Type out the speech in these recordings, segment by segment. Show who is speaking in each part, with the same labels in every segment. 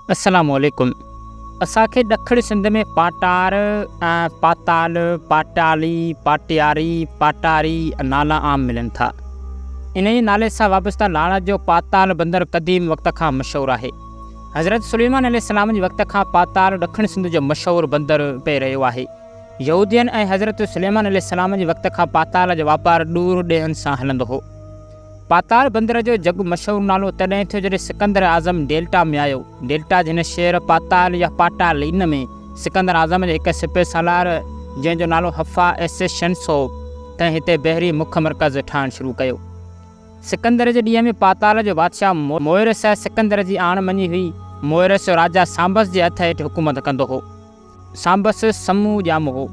Speaker 1: अस्सलाम वालेकुम। असांखे ॾखिण सिंध में पाटार, पाताल, पाटाली, पाटियारी, पाटारी नाला आम मिलनि था। इन जे नाले सां वाबस्ता लाड़ा जो पाताल बंदर क़दीम वक़्त खां मशहूरु आहे। हज़रत सुलेमान अलैहिस्सलाम जे वक़्त खां पाताल ॾखिण सिंध जो मशहूरु बंदर पे रहियो आहे। यहूदियन ऐं हज़रत सुलेमान अलैहिस्सलाम जे वक़्त खां पाताल जो वापारु ॾूर ॾेहनि सां हलंदो हो। पाताल बंदर जो जग मशहूरु नालो तॾहिं थियो जॾहिं सिकंदर आज़म डेल्टा में आयो। डेल्टा जे हिन शहर पाताल या पाटालीन में सिकंदर आज़म जे हिकु सिपह सालार जंहिंजो नालो हफ़ा एसेशंस हो तंहिं हिते बहरी मुख्य मर्कज़ ठाहिणु शुरू कयो। सिकंदर जे ॾींहं में पाताल जो बादशाह मोइरस सिकंदर जी आण मञी हुई। मोइरस राजा सांबस जे हथ हेठि हुकूमत कंदो हो। सांबस समूह ॼामो हो,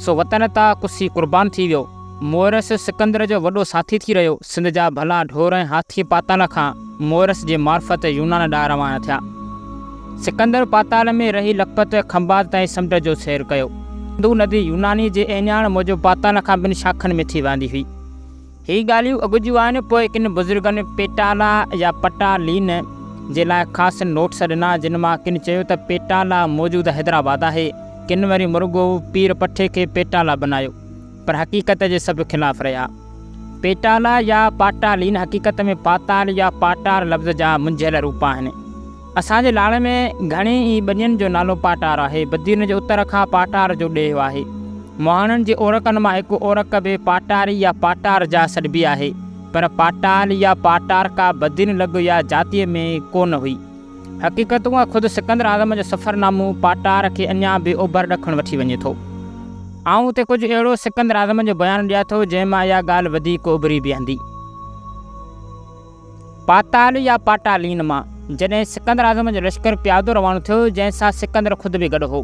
Speaker 1: सो वतन तां कुसी क़ुर्बान थी वियो। मोइरस सिकंदर जो वॾो साथी थी रहियो। सिंध जा भला ढोर ऐं हाथी पाताल खां मोइरस जे मार्फत यूनान ॾांहुं रवाना थिया। सिकंदर पाताल में रही लखपत खंबात ताईं समुंड जो सैर कयो। सिंधु नदी यूनानी जे एञाण मूजिबि पाताल खां ॿिनि शाखनि में थी वेंदी हुई। हीअ ॻाल्हियूं अॻु जूं आहिनि। पोइ किन बुज़ुर्गनि पेटाला या पटालीन जे लाइ ख़ासि नोट्स ॾिना, जिन मां किन चयो त पेटाला मौजूदु हैदराबाद आहे। किन वरी मुर्गो पीर पठे खे पेटाला बनायो, पर हक़ीक़त जे सभु ख़िलाफ़ रहिया। पेटाला या पाटालीन हक़ीक़त में पाताल या पाटार लफ़्ज़ जा मुंझियल रूप आहिनि। असांजे लाड़ में घणे ई ॿनियुनि जो नालो पाटार आहे। बदीन जे उत्तर खां पाटार जो ॾेहो आहे। मोहाणनि जे ओरकनि मां हिकु ओरक बि पाटारी या पाटार जा सॾिबी आहे, पर पाटाल या पाटार का बदीन लॻ या जातीअ में कोन हुई। हक़ीक़त उहा ख़ुदि सिकंदर आज़म जो सफ़रनामो पाटार खे अञा बि ओभर ॾखणु वठी वञे थो। आऊं उते कुझु अहिड़ो सिकंदर आज़म जो बयानु ॾियां थो जंहिं मां इहा ॻाल्हि वधीक उभरी बीहंदी। पाताल या पाटालीन मां जॾहिं सिकंदर आज़म जो लश्कर प्यादो रवानो थियो, जंहिंसां सिकंदर ख़ुदि बि गॾु हो,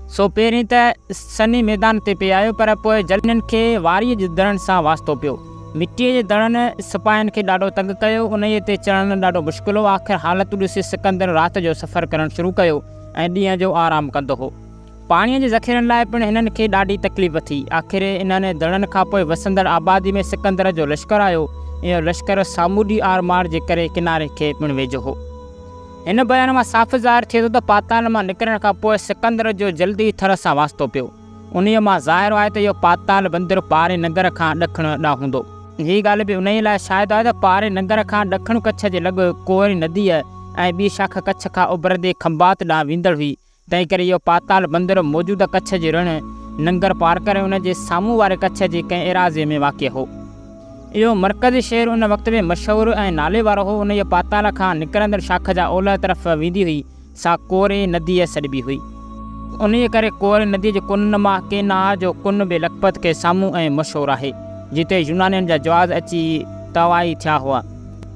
Speaker 1: सो पहिरीं त सनी मैदान ते पे आयो, पर पोइ जलननि खे वारीअ जे दड़नि सां वास्तो पियो। मिटीअ जे दड़नि सिपाहियुनि खे ॾाढो तंग कयो। उन ते चढ़णु ॾाढो मुश्किल हो। आख़िर हालतूं ॾिसी सिकंदर राति जो सफ़र करणु शुरू कयो ऐं ॾींहं जो आराम कंदो हो। पाणीअ जे ज़ख़ीरनि लाइ पिणु हिननि खे ॾाढी तकलीफ़ थी। आख़िर इन्हनि दड़नि खां पोइ वसंदड़ आबादी में सिकंदर जो लश्कर आयो। इहो लश्कर सामूंडी आरमार जे करे किनारे खे पिणु वेझो हो। हिन बयान मां साफ़ ज़ाहिर थिए थो त पाताल मां निकिरण खां पोइ सिकंदर जो जल्दी थर सां वास्तो पियो। उन मां ज़ाहिर आहे त इहो पाताल बंदर पारे नगर खां ॾखण ॾांहुं हूंदो। हीअ ॻाल्हि बि उन ई लाइ शायदि आहे त पारे नगर खां ॾखण कच्छ जे लॻ कोरी नदीअ ऐं ॿी शाख कच्छ खां उभरंदे खंबात ॾांहुं वेंदड़ हुई। तंहिं करे इहो पाताल बंदर मौजूदा कच्छ जे रण नंगर पार करे उन जे साम्हूं वारे कच्छ जे कंहिं एराज़े में वाक़िअ हो। इहो मर्कज़ी शहर उन वक़्त में मशहूरु ऐं नाले वारो हो। उन जे पाताल खां निकिरंदड़ शाख जा ओलह तरफ़ वेंदी हुई, सा कोरे नदीअ सॾिबी हुई। उन जे करे कोरे नदीअ जे कुन मां केना जो कुन बि लखपत खे साम्हूं ऐं मशहूरु आहे, जिते यूनानियुनि जा जहाज़ अची तवाई थिया हुआ,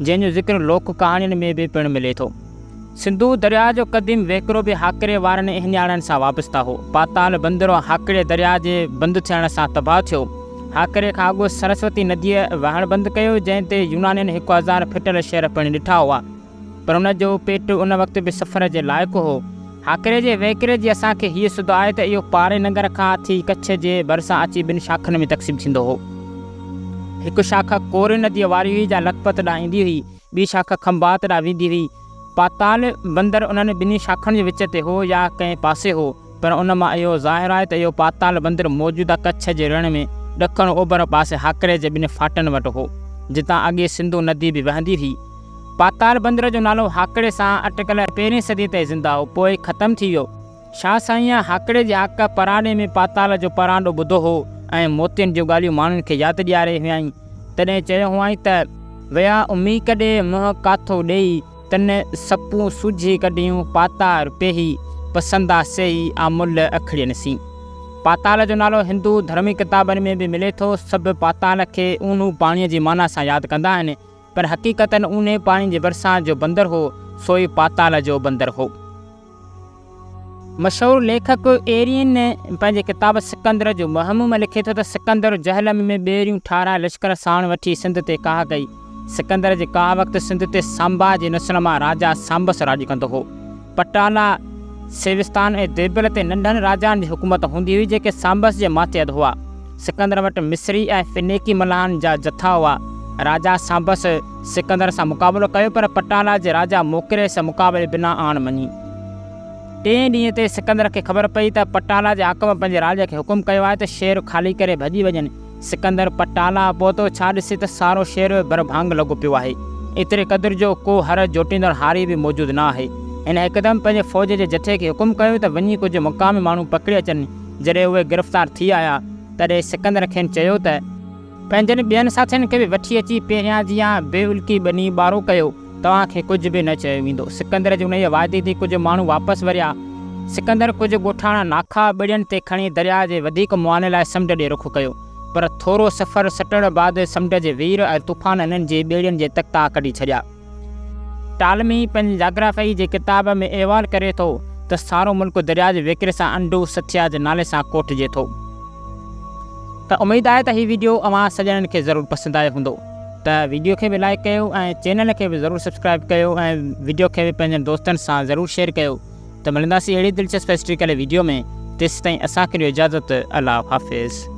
Speaker 1: जंहिंजो ज़िक्र लोक कहाणियुनि में बि पिणु मिले थो। सिंधु दरिया जो क़दीम वहिकिरो बि हाकिरे वारनि हिञाणनि सां वाबस्ता हो। पाताल बंदरो हाकिरे दरिया जे बंदि थियण सां तबाह थियो। हाकिरे खां अॻु सरस्वती नदीअ वहणु बंदि कयो, जंहिं ते यूनानियुनि 1000 फिटल शहर पिणु ॾिठा हुआ, पर उन जो पेट उन वक़्त बि सफ़र जे लाइक़ु हो। हाकिरे जे वहिकिरे जी असांखे हीअ सुध आहे त इहो पारे नगर खां थी कच्छ जे भरिसां अची ॿिनि शाखनि में तक़सीम थींदो हो। हिकु शाख कोरे नदीअ वारी हुई, जा लखपत ॾांहुं ईंदी हुई। ॿी शाख खंबात ॾांहुं वेंदी हुई। पाताल बंदर उन्हनि ॿिन्ही शाखनि जे विच ते हो या कंहिं पासे हो, पर उन मां इहो ज़ाहिर आहे त इहो पाताल बंदर मौजूदा कच्छ जे रण में ॾखण ओभर पासे हाकिरे जे ॿिनि फाटनि वटि हो, जितां अॻे सिंधु नदी बि वहंदी हुई। पाताल बंदर जो नालो हाकिरे सां अटकल 1वीं सदी ताईं ज़िंदा हो, पोइ ख़तमु थी वियो। शाह साईं हाकिरे जे हक़ पराॾे में पाताल जो परांडो ॿुधो हो ऐं मोतियुनि जूं ॻाल्हियूं माण्हुनि खे यादि ॾियारे हुआईं। तॾहिं चयो हुआईं त विया उमी कॾे मुंहुं काथो ॾेई, तन सपूं सूझी कढियूं पातार पेही, पसंदा सही आमुल अखड़ियनि सी। पाताल जो नालो हिंदू धर्मी किताबनि में बि मिले थो। सभु पाताल खे ऊन्हू पाणीअ जी माना सां यादि कंदा आहिनि, पर हक़ीक़तन ऊन्हे पाणी जे भरिसां जो बंदर हो, सो ई पाताल जो बंदर हो। मशहूरु लेखक एरियन पंहिंजे किताब सिकंदर जो महम में लिखे थो त सिकंदर जहलम में ॿेड़ियूं ठाराए लश्कर साण वठी सिंध ते काह कई। सिकंदर जे काह वक़्तु सिंध ते सांबा जे नस्ल मां राजा सांबस राज कंदो हो। पटाला, सेविस्तान ऐं देबल ते नंढनि राजाउनि जी हुकूमत हूंदी हुई, जेके सांबस जे माथे अधु हुआ। सिकंदर वटि मिस्री ऐं फिनेकी मलाहनि जा जथा हुआ। राजा सांबस सिकंदर सां मुक़ाबिलो कयो, पर पटाला जे राजा मोकिरेस मुक़ाबले बिना आण मञी। 3 ॾींहं ते सिकंदर खे ख़बर पई त पटाला जे हाकम पंहिंजे राज खे हुकुम कयो आहे त शहर ख़ाली करे भॼी वञनि। सिकंदर पटाला पहुतो, छा ॾिसे त सारो शहर बरभांग लॻो पियो आहे। एतिरे क़दुरु जो को हर जोटींदड़ हारी बि मौजूदु न आहे। हिन हिकदमि पंहिंजे फ़ौज जे जथे खे हुकुम कयो त वञी कुझु मुक़ामी माण्हू पकिड़े अचनि। जॾहिं उहे गिरफ़्तार थी आया तॾहिं सिकंदर खेनि चयो त पंहिंजनि ॿियनि साथियुनि खे बि वठी अची पहिरियां जीअं बेउल्की बनी ॿारो कयो, तव्हांखे कुझु बि न चयो वेंदो। सिकंदर जी उन वाइदे ते कुझु माण्हू वापसि वरिया। सिकंदर कुझु ॻोठाणा नाखा ॿेड़ियुनि ते खणी दरिया जे वधीक मुआने लाइ समुंड ॾे रुख़ कयो, पर थोरो सफ़र सटण बाद समुंड जे वीर ऐं तूफ़ान हिननि जे ॿेड़ियुनि जे तख़्ता कढी छॾिया। टालमी पंहिंजी जाग्राफ़ी जे किताब में अहवाल करे थो त सारो मुल्क दरिया जे वेकिरे सां अंडू सथिया जे नाले सां कोटिजे थो। त उमेदु आहे त हीउ वीडियो अव्हां सॼणनि खे ज़रूरु पसंदि आयो हूंदो। त वीडियो खे बि लाइक कयो ऐं चैनल खे बि ज़रूरु सब्सक्राइब कयो ऐं वीडियो खे बि पंहिंजनि दोस्तनि सां ज़रूरु शेयर कयो। त मिलंदासीं अहिड़ी दिलचस्प हिस्ट्रिकल वीडियो में। तेसिताईं असांखे ॾियो इजाज़त। अल्लाह हाफ़िज़।